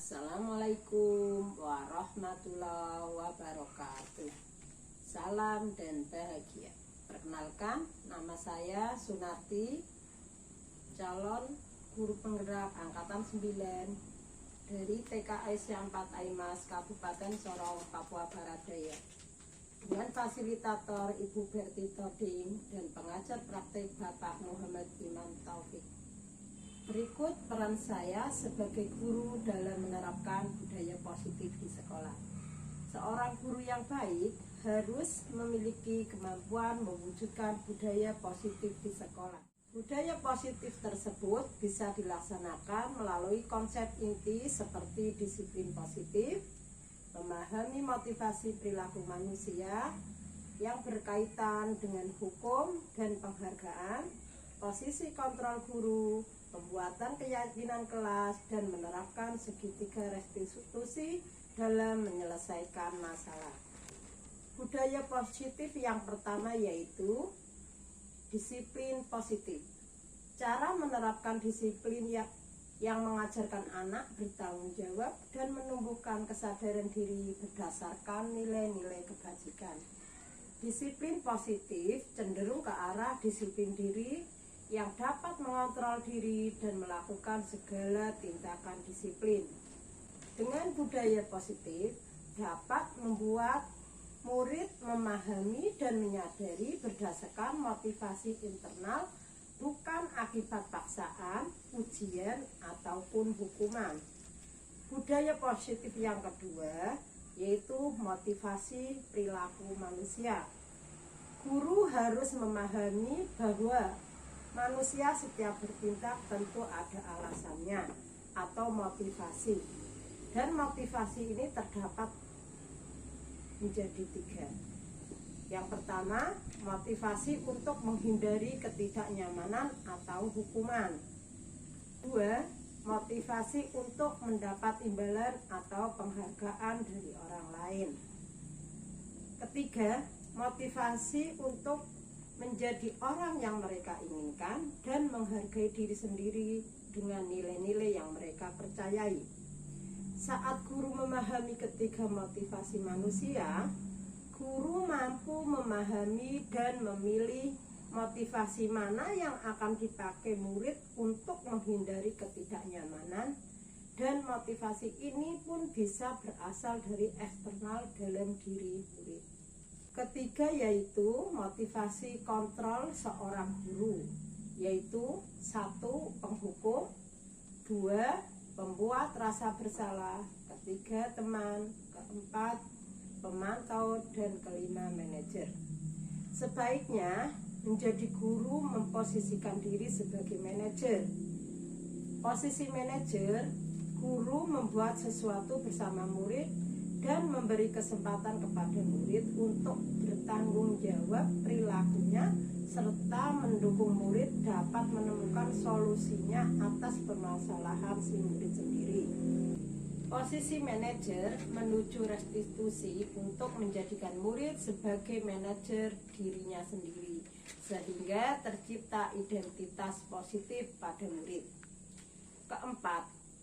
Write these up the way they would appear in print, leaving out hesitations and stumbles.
Assalamualaikum warahmatullahi wabarakatuh. Salam dan bahagia. Perkenalkan, nama saya Sunarti, calon guru penggerak angkatan 9 dari TK Aisyah 4 Aimas, Kabupaten Sorong, Papua Barat Daya, dengan fasilitator Ibu Berti Toding dan pengajar praktik Bapak Muhammad Imam Taufik. Berikut peran saya sebagai guru dalam menerapkan budaya positif di sekolah. Seorang guru yang baik harus memiliki kemampuan mewujudkan budaya positif di sekolah. Budaya positif tersebut bisa dilaksanakan melalui konsep inti seperti disiplin positif, memahami motivasi perilaku manusia yang berkaitan dengan hukum dan penghargaan, posisi kontrol guru, pembuatan keyakinan kelas, dan menerapkan segitiga restitusi dalam menyelesaikan masalah. Budaya positif yang pertama yaitu disiplin positif. Cara menerapkan disiplin yang mengajarkan anak bertanggung jawab dan menumbuhkan kesadaran diri berdasarkan nilai-nilai kebajikan. Disiplin positif cenderung ke arah disiplin diri yang dapat mengontrol diri dan melakukan segala tindakan disiplin. Dengan budaya positif dapat membuat murid memahami dan menyadari berdasarkan motivasi internal, bukan akibat paksaan, ujian, ataupun hukuman. Budaya positif yang kedua yaitu motivasi perilaku manusia. Guru harus memahami bahwa manusia setiap bertindak tentu ada alasannya atau motivasi, dan motivasi ini terdapat menjadi 3. Yang pertama, motivasi untuk menghindari ketidaknyamanan atau hukuman. 2. Motivasi untuk mendapat imbalan atau penghargaan dari orang lain. Ketiga, motivasi untuk menjadi orang yang mereka inginkan dan menghargai diri sendiri dengan nilai-nilai yang mereka percayai. Saat guru memahami ketiga motivasi manusia, guru mampu memahami dan memilih motivasi mana yang akan dipakai murid untuk menghindari ketidaknyamanan, dan motivasi ini pun bisa berasal dari eksternal dalam diri murid. Ketiga yaitu motivasi kontrol seorang guru, yaitu 1. Penghukum, 2. Pembuat rasa bersalah, 3. Teman, 4. Pemantau, dan 5. Manajer. Sebaiknya menjadi guru memposisikan diri sebagai manajer. Posisi manajer, guru membuat sesuatu bersama murid dan memberi kesempatan kepada murid untuk bertanggung jawab perilakunya, serta mendukung murid dapat menemukan solusinya atas permasalahan si murid sendiri. Posisi manajer menuju restitusi untuk menjadikan murid sebagai manajer dirinya sendiri, sehingga tercipta identitas positif pada murid. 4.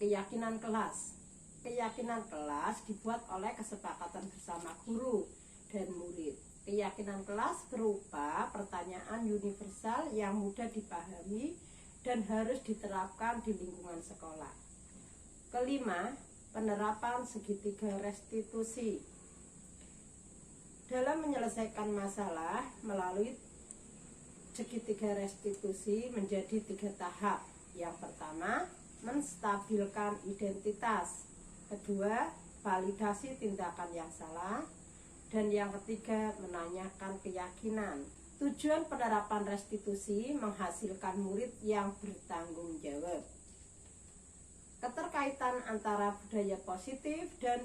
Keyakinan kelas. Keyakinan kelas dibuat oleh kesepakatan bersama guru dan murid. Keyakinan kelas berupa pertanyaan universal yang mudah dipahami dan harus diterapkan di lingkungan sekolah. 5. Penerapan segitiga restitusi. Dalam menyelesaikan masalah melalui segitiga restitusi menjadi 3 tahap. Yang pertama, menstabilkan identitas. Kedua, validasi tindakan yang salah. Dan yang ketiga, menanyakan keyakinan. Tujuan penerapan restitusi menghasilkan murid yang bertanggung jawab. Keterkaitan antara budaya positif dan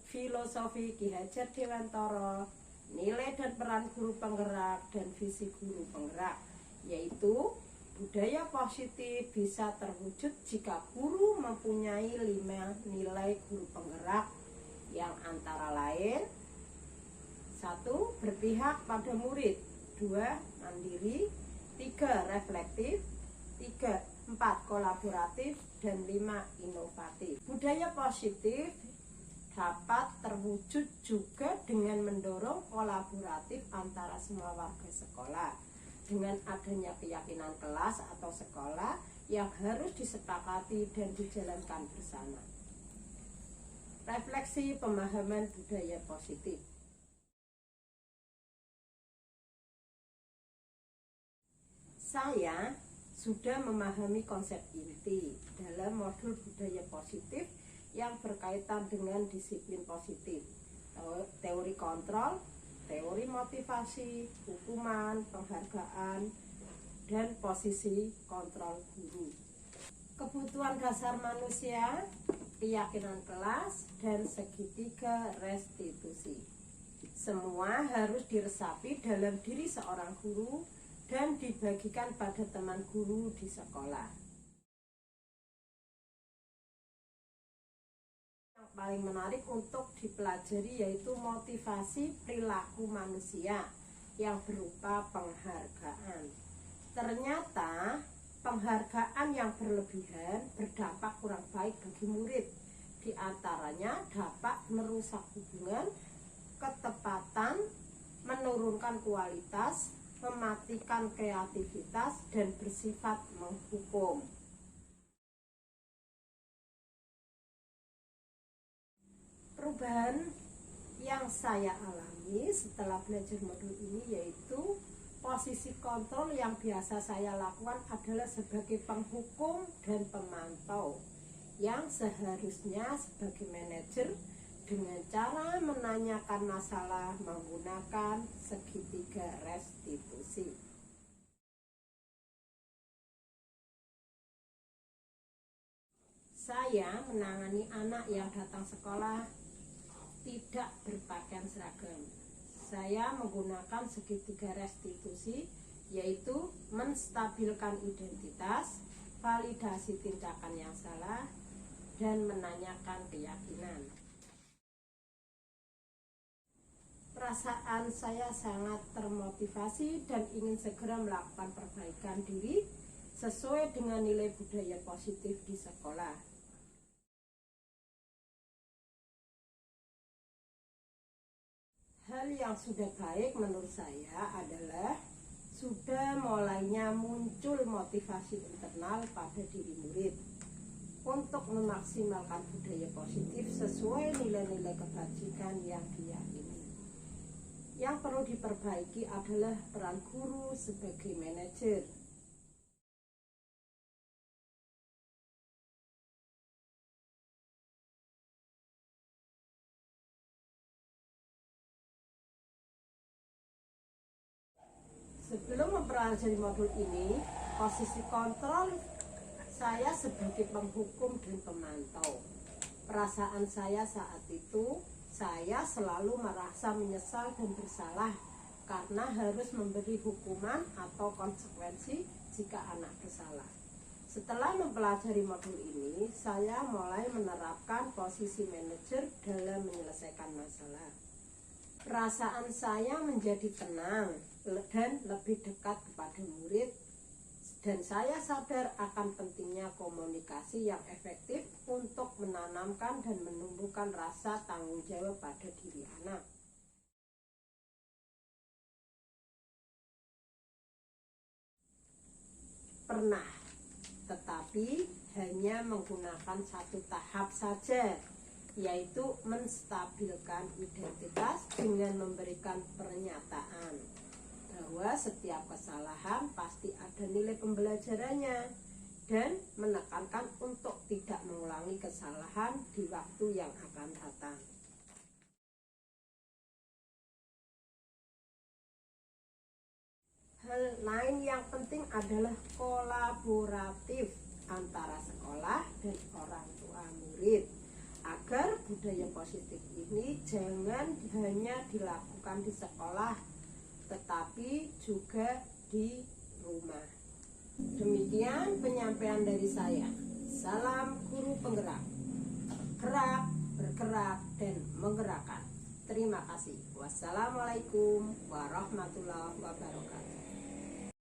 filosofi Ki Hajar Dewantara, nilai dan peran guru penggerak, dan visi guru penggerak, yaitu budaya positif bisa terwujud jika guru mempunyai 5 nilai guru penggerak yang antara lain: 1. Berpihak pada murid, 2. Mandiri, 3. Reflektif, 3. 4 kolaboratif, dan 5 inovatif. Budaya positif dapat terwujud juga dengan mendorong kolaboratif antara semua warga sekolah dengan adanya keyakinan kelas atau sekolah yang harus disepakati dan dijalankan bersama. Refleksi pemahaman budaya positif. Saya sudah memahami konsep inti dalam modul budaya positif yang berkaitan dengan disiplin positif, teori kontrol, teori motivasi, hukuman, penghargaan, dan posisi kontrol guru. Kebutuhan dasar manusia, keyakinan kelas, dan segitiga restitusi. Semua harus diresapi dalam diri seorang guru dan dibagikan pada teman guru di sekolah. Yang paling menarik untuk dipelajari yaitu motivasi perilaku manusia yang berupa penghargaan. Ternyata penghargaan yang berlebihan berdampak kurang baik bagi murid. Di antaranya dapat merusak hubungan, ketepatan, menurunkan kualitas, mematikan kreativitas, dan bersifat menghukum. Perubahan yang saya alami setelah belajar modul ini yaitu posisi kontrol yang biasa saya lakukan adalah sebagai penghukum dan pemantau yang seharusnya sebagai manajer dengan cara menanyakan masalah menggunakan segitiga restitusi. Saya menangani anak yang datang sekolah tidak berpakaian seragam. Saya menggunakan segitiga restitusi, yaitu menstabilkan identitas, validasi tindakan yang salah, dan menanyakan keyakinan. Perasaan saya sangat termotivasi dan ingin segera melakukan perbaikan diri sesuai dengan nilai budaya positif di sekolah. Hal yang sudah baik menurut saya adalah sudah mulainya muncul motivasi internal pada diri murid untuk memaksimalkan budaya positif sesuai nilai-nilai kebajikan yang diyakini. Yang perlu diperbaiki adalah peran guru sebagai manajer. Sebelum mempelajari modul ini, posisi kontrol saya sebagai penghukum dan pemantau. Perasaan saya saat itu, saya selalu merasa menyesal dan bersalah karena harus memberi hukuman atau konsekuensi jika anak bersalah. Setelah mempelajari modul ini, saya mulai menerapkan posisi manajer dalam menyelesaikan masalah. Perasaan saya menjadi tenang dan lebih dekat kepada murid, dan saya sadar akan pentingnya komunikasi yang efektif untuk menanamkan dan menumbuhkan rasa tanggung jawab pada diri anak. Pernah, tetapi hanya menggunakan satu tahap saja, yaitu menstabilkan identitas dengan memberikan pernyataan bahwa setiap kesalahan pasti ada nilai pembelajarannya dan menekankan untuk tidak mengulangi kesalahan di waktu yang akan datang. Hal lain yang penting adalah kolaboratif antara sekolah dan orang tua murid agar budaya positif ini jangan hanya dilakukan di sekolah tetapi juga di rumah. Demikian penyampaian dari saya. Salam guru penggerak. Gerak, bergerak, dan menggerakkan. Terima kasih. Wassalamualaikum warahmatullahi wabarakatuh.